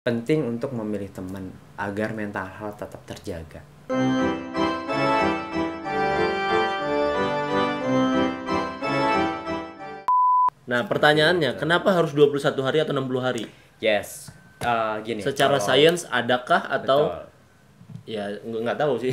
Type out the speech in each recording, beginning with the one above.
Penting untuk memilih teman agar mental health tetap terjaga. Nah, pertanyaannya, kenapa harus 21 hari atau 60 hari? Yes, gini. Secara sains adakah atau Betul. ya nggak tahu sih.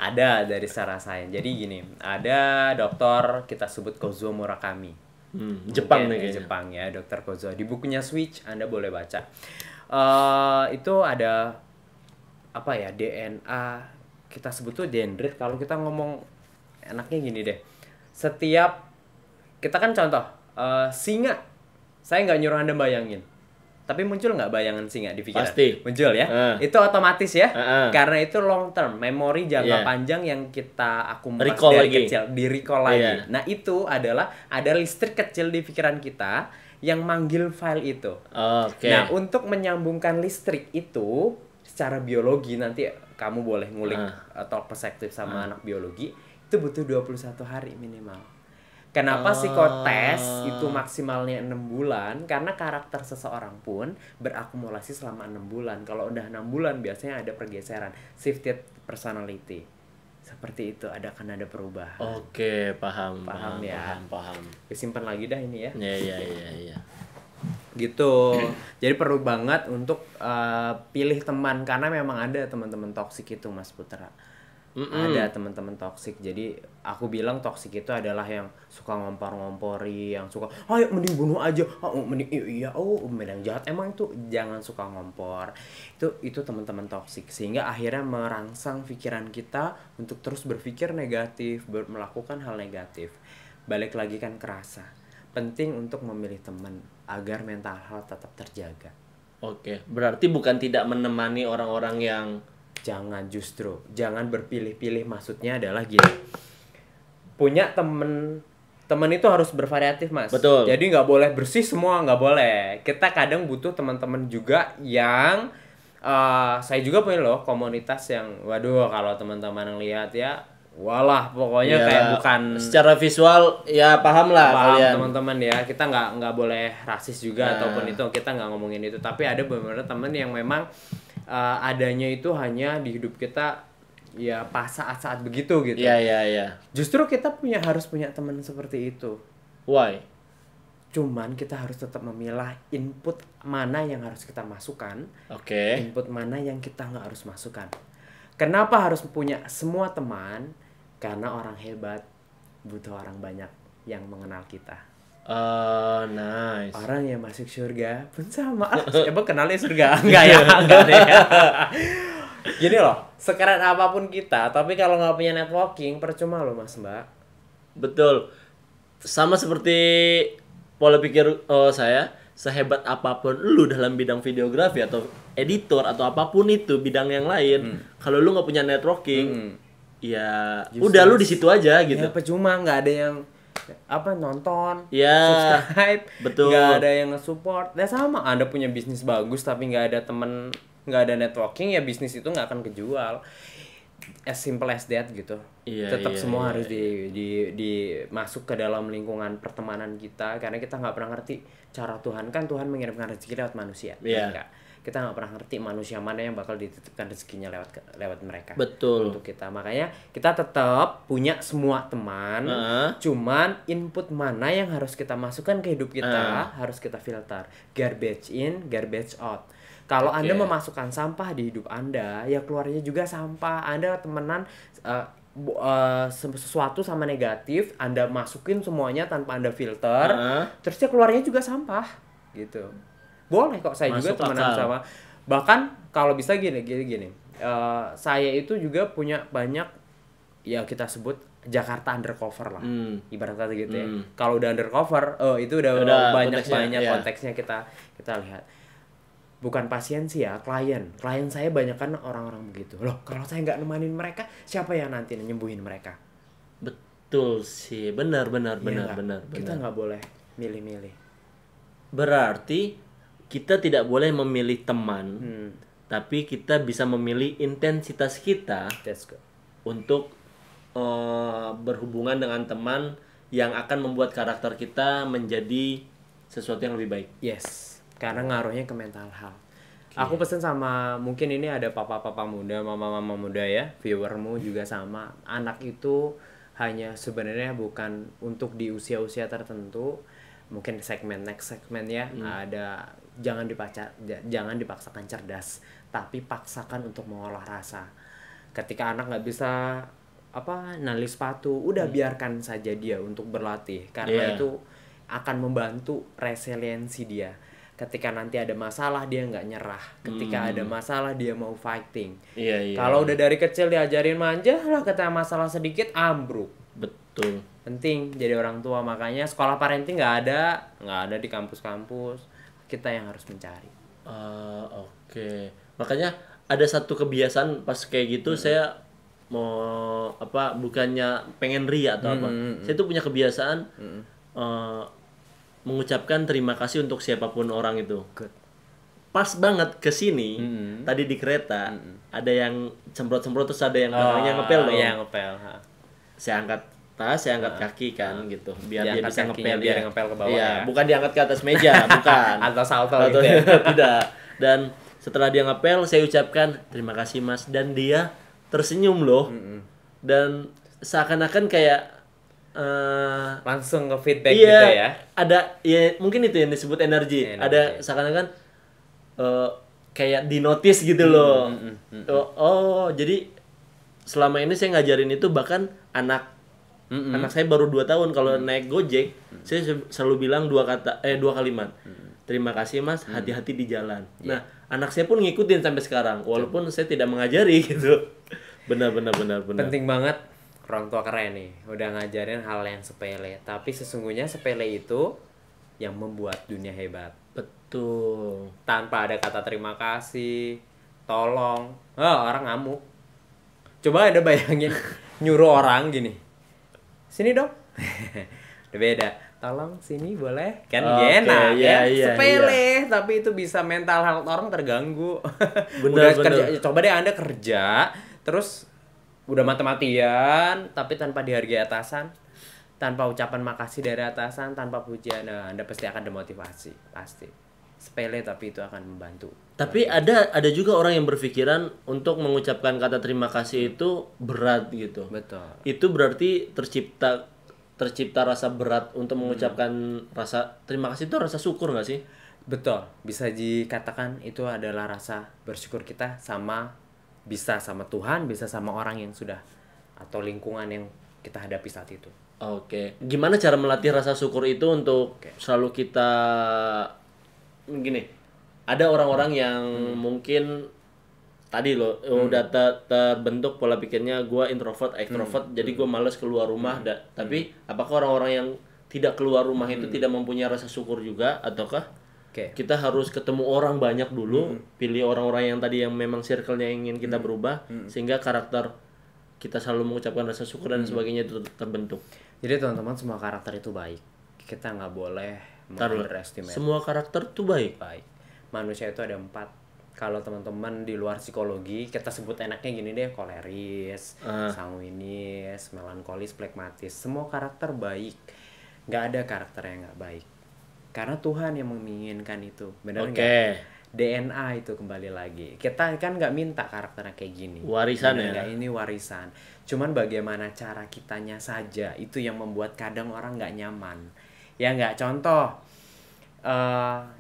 Ada dari secara sains. Jadi gini, ada dokter kita sebut Kozuo Murakami. Jepang Mungkin nih kayaknya. Jepang ya, dokter Kozuo. Di bukunya Switch Anda boleh baca. Itu ada apa ya, DNA, kita sebut tuh dendrit. Kalau kita ngomong enaknya gini deh, setiap kita kan contoh singa, saya nggak nyuruh Anda bayangin, tapi muncul nggak bayangan singa di pikiran? Pasti. Muncul ya. Itu otomatis ya. Karena itu long term, memori jangka Iya. panjang yang kita akumulasi Recall dari lagi. kecil, di recall lagi. Iya. Nah itu adalah ada listrik kecil di pikiran kita yang manggil file itu. Oke. Nah untuk menyambungkan listrik itu secara biologi, nanti kamu boleh ngulik atau perspektif sama anak biologi, itu butuh 21 hari minimal. Kenapa psikotes itu maksimalnya 6 bulan? Karena karakter seseorang pun berakumulasi selama 6 bulan. Kalau udah 6 bulan biasanya ada pergeseran, shifted personality. Seperti itu, akan ada perubahan. Oke, paham ya. paham. Simpan lagi dah ini ya. Iya. Gitu. Jadi perlu banget untuk pilih teman, karena memang ada teman-teman toksik itu, Mas Putra. Ada teman-teman toksik. Jadi aku bilang toksik itu adalah yang suka ngompor-ngompori, yang suka ayo mending bunuh aja, mending mending jahat. Emang itu jangan suka ngompor. Itu teman-teman toksik, sehingga akhirnya merangsang pikiran kita untuk terus berpikir negatif, melakukan hal negatif. Balik lagi kan kerasa. Penting untuk memilih teman agar mental health tetap terjaga. Oke, berarti bukan tidak menemani orang-orang yang Jangan berpilih-pilih. Maksudnya adalah gini, punya temen itu harus bervariatif, Mas. Betul. Jadi nggak boleh bersih semua, nggak boleh. Kita kadang butuh teman-teman juga yang saya juga punya loh komunitas yang waduh, kalau teman-teman yang lihat ya walah, pokoknya ya, kayak bukan secara visual ya paham lah kalian. Teman-teman ya, kita nggak boleh rasis juga ataupun itu, kita nggak ngomongin itu. Tapi ada beberapa teman yang memang adanya itu hanya di hidup kita ya pas saat-saat begitu gitu. Iya. Justru kita harus punya teman seperti itu. Why? Cuman kita harus tetap memilah input mana yang harus kita masukkan, Oke. input mana yang kita nggak harus masukkan. Kenapa harus punya semua teman? Karena orang hebat butuh orang banyak yang mengenal kita. Nice. Orang yang masuk surga pun sama. Coba kenalnya surga. Enggak deh. Gini loh, sekeren apapun kita, tapi kalau nggak punya networking, percuma loh Mas Mbak. Betul. Sama seperti pola pikir saya, sehebat apapun lu dalam bidang videografi atau editor atau apapun itu bidang yang lain, kalau lu nggak punya networking, ya udah lu di situ aja gitu. Ya percuma, nggak ada yang nonton, Ya, subscribe, betul. nggak ada yang nge-support. Ya sama, Anda punya bisnis bagus tapi nggak ada temen, nggak ada networking, ya bisnis itu nggak akan kejual. As simple as that gitu. Tetap semua harus di masuk ke dalam lingkungan pertemanan kita, karena kita nggak pernah ngerti cara Tuhan. Kan Tuhan mengirimkan rezeki lewat manusia. Enggak. Kita nggak pernah ngerti manusia mana yang bakal dititipkan rezekinya lewat mereka. Betul. Untuk kita. Makanya kita tetap punya semua teman. Cuman input mana yang harus kita masukkan ke hidup kita harus kita filter. Garbage in, garbage out. Kalau Anda memasukkan sampah di hidup Anda, ya keluarnya juga sampah. Anda temenan sesuatu sama negatif, Anda masukin semuanya tanpa Anda filter, terusnya keluarnya juga sampah gitu. Boleh kok, saya Masuk juga temenan akal. sama. Bahkan kalau bisa gini. Saya itu juga punya banyak, ya kita sebut Jakarta undercover lah. Ibarat kata gitu ya. Kalau udah undercover, itu udah banyak konteksnya kita lihat. Bukan pasien sih ya, klien saya banyak kan orang-orang begitu. Loh, kalau saya nggak nemanin mereka, siapa yang nanti nyembuhin mereka? Betul sih, benar. Kita nggak boleh milih-milih. Berarti kita tidak boleh memilih teman, tapi kita bisa memilih intensitas kita That's good. untuk berhubungan dengan teman yang akan membuat karakter kita menjadi sesuatu yang lebih baik. Yes, karena ngaruhnya ke mental health. Aku pesen sama, mungkin ini ada papa-papa muda, mama-mama muda ya, viewermu juga sama. Anak itu hanya sebenarnya bukan untuk di usia-usia tertentu, mungkin segmen next segmen ya, ada jangan dipaksakan cerdas, tapi paksakan untuk mengolah rasa. Ketika anak nggak bisa nali sepatu, udah biarkan saja dia untuk berlatih, karena itu akan membantu resiliensi dia. Ketika nanti ada masalah dia nggak nyerah, ketika ada masalah dia mau fighting. Kalau udah dari kecil diajarin manja lah, ketika masalah sedikit ambruk. Betul. Penting jadi orang tua, makanya sekolah parenting nggak ada di kampus-kampus, kita yang harus mencari. Oke. Makanya ada satu kebiasaan pas kayak gitu, saya mau bukannya pengen ria atau saya tuh punya kebiasaan mengucapkan terima kasih untuk siapapun orang itu. Good. Pas banget ke sini tadi di kereta ada yang semprot-semprot, terus ada yang belakangnya ngepel dong. Iya, ngepel. Saya angkat tas, saya angkat kaki kan gitu, biar dia bisa ngepel, biar ngepel ke bawah ya. Bukan diangkat ke atas meja, bukan. Atau salto gitu ya. Tidak. Dan setelah dia ngepel, saya ucapkan terima kasih Mas, dan dia tersenyum loh. Dan seakan-akan kayak langsung ke feedback gitu ya. Ada mungkin itu yang disebut energi. Ada seakan-akan kayak di notice gitu loh. Jadi selama ini saya ngajarin itu, bahkan anak saya baru 2 tahun kalau naik Gojek, saya selalu bilang 2 kalimat. Terima kasih Mas, hati-hati di jalan. Nah, anak saya pun ngikutin sampai sekarang walaupun saya tidak mengajari gitu. Benar. Penting banget. Orang tua keren nih, udah ngajarin hal yang sepele, tapi sesungguhnya sepele itu yang membuat dunia hebat. Betul. Tanpa ada kata terima kasih, tolong, orang ngamuk. Coba ada bayangin nyuruh orang gini, sini dong. Udah beda, tolong sini boleh, kan enak ya. Sepele, tapi itu bisa mental health orang terganggu. Bener. Coba deh Anda kerja, terus udah mati-matian tapi tanpa dihargai atasan, tanpa ucapan makasih dari atasan, tanpa pujian, Anda pasti akan demotivasi, pasti. Sepele tapi itu akan membantu. Tapi ada juga orang yang berpikiran untuk mengucapkan kata terima kasih itu berat gitu. Betul. Itu berarti tercipta rasa berat untuk mengucapkan rasa terima kasih. Itu rasa syukur nggak sih? Betul, bisa dikatakan itu adalah rasa bersyukur kita, bisa sama Tuhan, bisa sama orang yang sudah atau lingkungan yang kita hadapi saat itu. Oke. Gimana cara melatih rasa syukur itu untuk selalu kita gini? Ada orang-orang yang mungkin tadi loh udah terbentuk pola pikirnya gue introvert, extrovert, jadi gue males keluar rumah. Tapi apakah orang-orang yang tidak keluar rumah itu tidak mempunyai rasa syukur juga, ataukah kita harus ketemu orang banyak dulu, pilih orang-orang yang tadi yang memang circle-nya ingin kita berubah, sehingga karakter kita selalu mengucapkan rasa syukur dan sebagainya itu terbentuk. Jadi teman-teman, semua karakter itu baik. Kita nggak boleh underestimate. Semua karakter itu baik. Manusia itu ada 4. Kalau teman-teman di luar psikologi, kita sebut enaknya gini deh, koleris, sanguinis, melankolis, plekmatis. Semua karakter baik. Nggak ada karakter yang nggak baik. Karena Tuhan yang menginginkan itu, benar nggak? DNA itu kembali lagi. Kita kan nggak minta karakternya kayak gini. Warisan ya? Nggak, ini warisan. Cuman bagaimana cara kitanya saja itu yang membuat kadang orang nggak nyaman. Ya nggak, contoh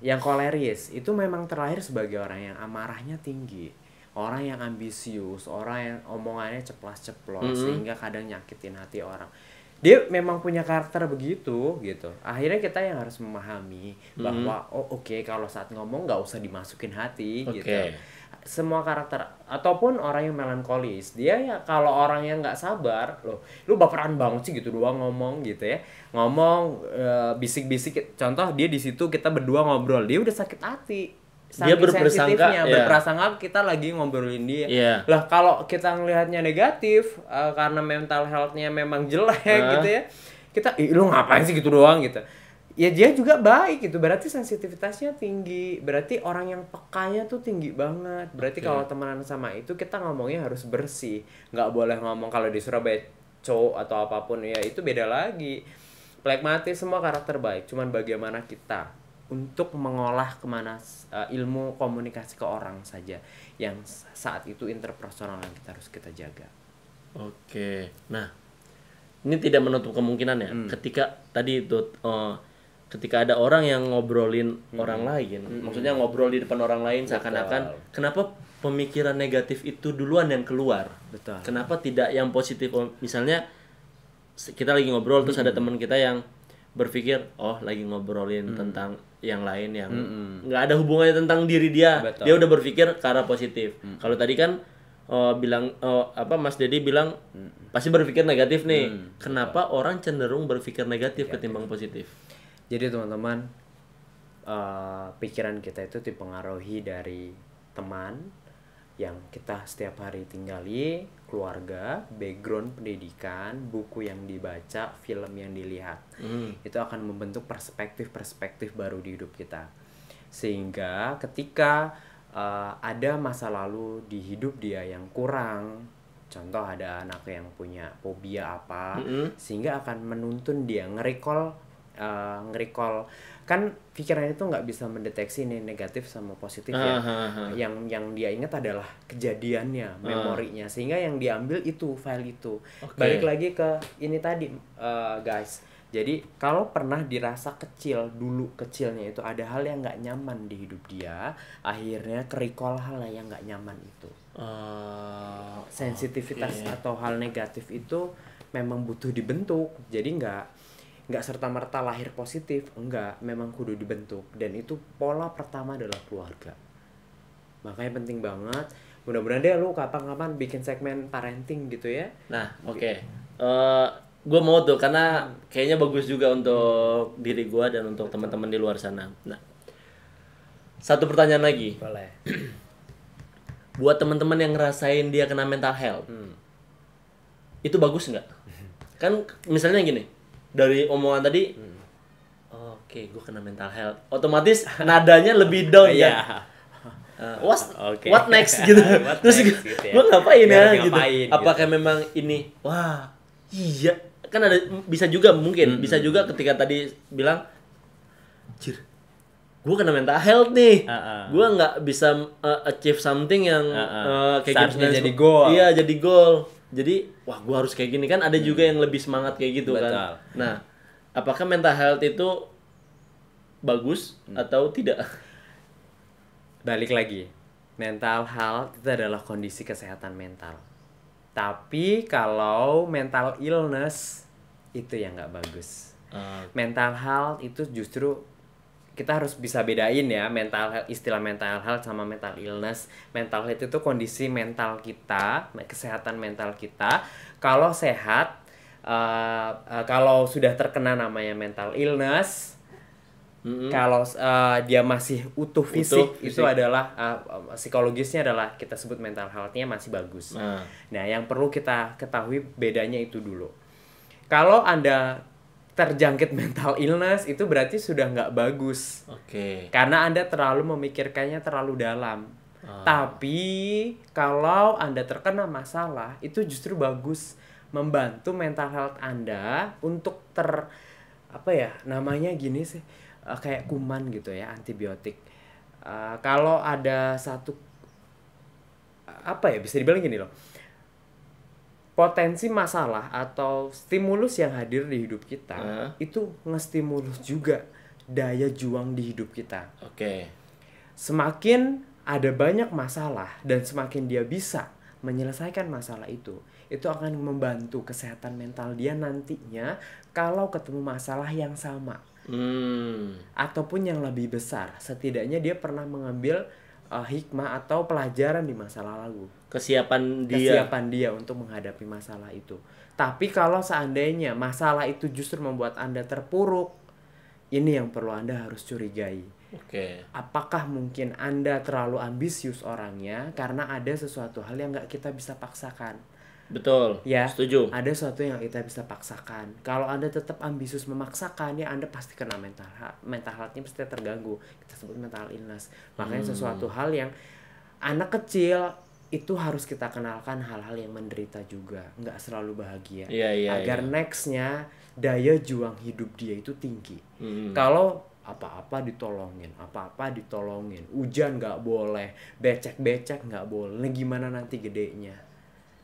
yang koleris itu memang terlahir sebagai orang yang amarahnya tinggi, orang yang ambisius, orang yang omongannya ceplas-ceplos, sehingga kadang nyakitin hati orang. Dia memang punya karakter begitu gitu. Akhirnya kita yang harus memahami bahwa oke, kalau saat ngomong nggak usah dimasukin hati gitu. Semua karakter, ataupun orang yang melankolis, dia ya kalau orang yang nggak sabar, lu baperan banget sih gitu doang ngomong gitu ya. Ngomong bisik-bisik, contoh dia di situ kita berdua ngobrol, dia udah sakit hati. Dia berprasangka kita lagi ngobrolin dia. Lah kalau kita ngelihatnya negatif karena mental health-nya memang jelek gitu ya, kita lu ngapain sih gitu doang gitu. Ya dia juga baik gitu, berarti sensitivitasnya tinggi, berarti orang yang pekanya tuh tinggi banget. Berarti kalau temenan sama itu kita ngomongnya harus bersih, nggak boleh ngomong kalau di Surabaya cowok atau apapun ya, itu beda lagi. Plekmatis, semua karakter baik, cuman bagaimana kita untuk mengolah kemana ilmu komunikasi ke orang saja yang saat itu interpersonal yang harus kita jaga. Oke, nah ini tidak menutup kemungkinan ya ketika tadi itu ketika ada orang yang ngobrolin orang lain, maksudnya ngobrol di depan orang lain seakan-akan kenapa pemikiran negatif itu duluan yang keluar, kenapa tidak yang positif? Misalnya kita lagi ngobrol terus ada teman kita yang berpikir lagi ngobrolin tentang yang lain yang nggak ada hubungannya tentang diri dia. Dia udah berpikir ke arah positif. Kalau tadi kan Mas Dedi bilang pasti berpikir negatif nih. Kenapa orang cenderung berpikir negatif ketimbang positif? Jadi teman-teman, pikiran kita itu dipengaruhi dari teman yang kita setiap hari tinggali, keluarga, background pendidikan, buku yang dibaca, film yang dilihat. Itu akan membentuk perspektif-perspektif baru di hidup kita. Sehingga ketika ada masa lalu di hidup dia yang kurang, contoh ada anak yang punya fobia apa, sehingga akan menuntun dia nge-recall kan pikiran itu nggak bisa mendeteksi nih negatif sama positif ya. Yang dia ingat adalah kejadiannya, memorinya, sehingga yang diambil itu file itu. Balik lagi ke ini tadi guys. Jadi kalau pernah dirasa kecilnya itu ada hal yang nggak nyaman di hidup dia, akhirnya ke-recall hal yang nggak nyaman itu. Sensitivitas atau hal negatif itu memang butuh dibentuk. Jadi nggak serta-merta lahir positif, enggak, memang kudu dibentuk. Dan itu pola pertama adalah keluarga. Makanya penting banget. Mudah-mudahan deh lu kapan-kapan bikin segmen parenting gitu ya. Nah, oke. Gue mau tuh karena kayaknya bagus juga untuk diri gue dan untuk teman-teman di luar sana. Nah, satu pertanyaan lagi. Boleh. Buat teman-teman yang ngerasain dia kena mental health, itu bagus nggak? Kan misalnya gini, dari omongan tadi, oke, gue kena mental health, otomatis nadanya lebih down ya. What next gitu. Terus gue ngapain ya gitu. Apakah memang ini, wah iya, kan ada bisa juga mungkin, bisa juga ketika tadi bilang, gue kena mental health nih, gue nggak bisa achieve something yang kayak gitu jadi goal. Iya, jadi goal. Jadi wah gue harus kayak gini kan, ada juga yang lebih semangat kayak gitu. Betul. Kan. Nah, apakah mental health itu bagus atau tidak? Balik lagi, mental health itu adalah kondisi kesehatan mental. Tapi kalau mental illness itu yang nggak bagus. Mental health itu justru kita harus bisa bedain ya, mental health, istilah mental health sama mental illness. Mental health itu kondisi mental kita, kesehatan mental kita. Kalau sehat, kalau sudah terkena namanya mental illness, kalau dia masih utuh fisik, itu adalah psikologisnya adalah kita sebut mental health-nya masih bagus. Nah, yang perlu kita ketahui bedanya itu dulu. Kalau Anda terjangkit mental illness, itu berarti sudah nggak bagus. Karena Anda terlalu memikirkannya terlalu dalam. Tapi kalau Anda terkena masalah, itu justru bagus, membantu mental health Anda untuk namanya gini sih, kayak kuman gitu ya, antibiotik. Kalau ada satu bisa dibilang gini loh, potensi masalah atau stimulus yang hadir di hidup kita itu ngestimulus juga daya juang di hidup kita. Semakin ada banyak masalah dan semakin dia bisa menyelesaikan masalah itu akan membantu kesehatan mental dia nantinya kalau ketemu masalah yang sama ataupun yang lebih besar. Setidaknya dia pernah mengambil hikmah atau pelajaran di masa lalu. Kesiapan dia untuk menghadapi masalah itu. Tapi kalau seandainya masalah itu justru membuat Anda terpuruk, ini yang perlu Anda harus curigai. Apakah mungkin Anda terlalu ambisius orangnya karena ada sesuatu hal yang nggak kita bisa paksakan? Betul, ya, setuju. Ada sesuatu yang kita bisa paksakan. Kalau Anda tetap ambisius memaksakan, ya Anda pasti kena mental health-nya pasti terganggu. Kita sebut mental illness. Makanya sesuatu hal yang anak kecil itu harus kita kenalkan hal-hal yang menderita juga, nggak selalu bahagia. Agar nextnya daya juang hidup dia itu tinggi. Kalau apa-apa ditolongin, hujan nggak boleh, becek nggak boleh. Nah, gimana nanti gedenya?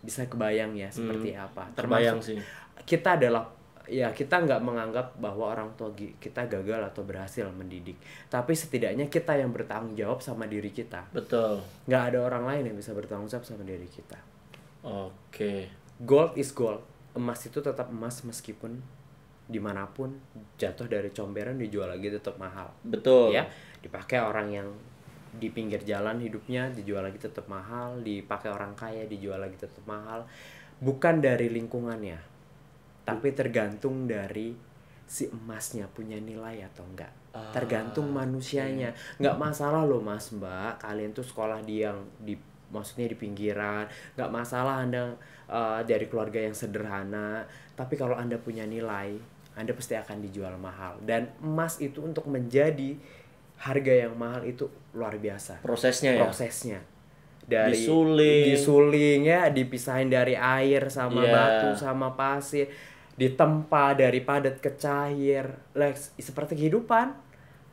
Bisa kebayang ya seperti apa? Kebayang sih. Kita adalah, ya kita nggak menganggap bahwa orang tua kita gagal atau berhasil mendidik, tapi setidaknya kita yang bertanggung jawab sama diri kita. Betul. Nggak ada orang lain yang bisa bertanggung jawab sama diri kita. Oke. Gold is gold. Emas itu tetap emas meskipun dimanapun jatuh dari comberan dijual lagi tetap mahal. Betul. Ya, dipakai orang yang di pinggir jalan hidupnya dijual lagi tetap mahal, dipakai orang kaya dijual lagi tetap mahal. Bukan dari lingkungannya, tapi tergantung dari si emasnya punya nilai atau enggak. Tergantung manusianya. Nggak masalah loh Mas Mbak, kalian tuh sekolah maksudnya di pinggiran, nggak masalah Anda dari keluarga yang sederhana, tapi kalau Anda punya nilai, Anda pasti akan dijual mahal. Dan emas itu untuk menjadi harga yang mahal itu luar biasa. Prosesnya ya? Prosesnya. Dari disuling ya, dipisahin dari air sama batu sama pasir, ditempa dari padat ke cair. Seperti kehidupan.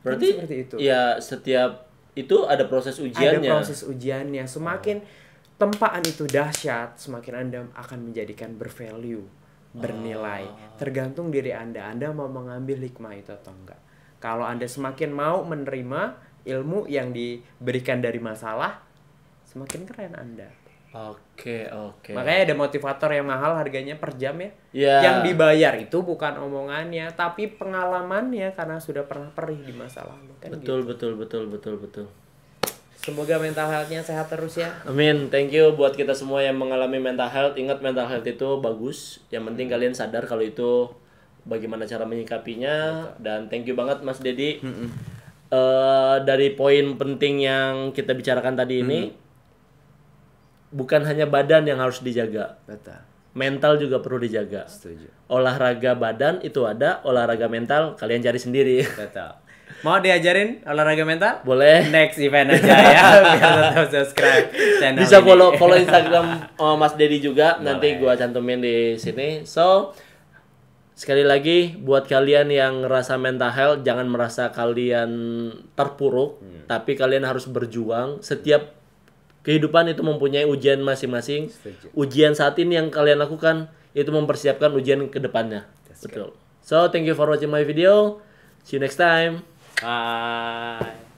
Berarti seperti itu. Ya, setiap itu ada proses ujiannya. Ada proses ujiannya. Semakin tempaan itu dahsyat, semakin Anda akan menjadikan bervalue, bernilai. Tergantung diri Anda mau mengambil hikmah itu atau enggak. Kalau Anda semakin mau menerima ilmu yang diberikan dari masalah, semakin keren Anda. Oke. Makanya ada motivator yang mahal harganya per jam ya. Yang dibayar itu bukan omongannya, tapi pengalamannya karena sudah pernah perih di masa lalu. Kan betul. Semoga mental health-nya sehat terus ya. Amin. Thank you buat kita semua yang mengalami mental health. Ingat, mental health itu bagus. Yang penting kalian sadar kalau itu bagaimana cara menyikapinya. Betul. Dan thank you banget Mas Dedi. Dari poin penting yang kita bicarakan tadi ini, bukan hanya badan yang harus dijaga. Betul. Mental juga perlu dijaga. Setuju. Olahraga badan itu ada, olahraga mental kalian cari sendiri. Betul. Mau diajarin olahraga mental? Boleh. Next event aja ya. Biar tetap subscribe channel bisa ini. follow Instagram Mas Dedi juga. Boleh. Nanti gua cantumin di sini. So, sekali lagi buat kalian yang ngerasa mental health, jangan merasa kalian terpuruk, tapi kalian harus berjuang. Setiap kehidupan itu mempunyai ujian masing-masing. Ujian saat ini yang kalian lakukan itu mempersiapkan ujian ke depannya. Betul. So, thank you for watching my video. See you next time. Bye.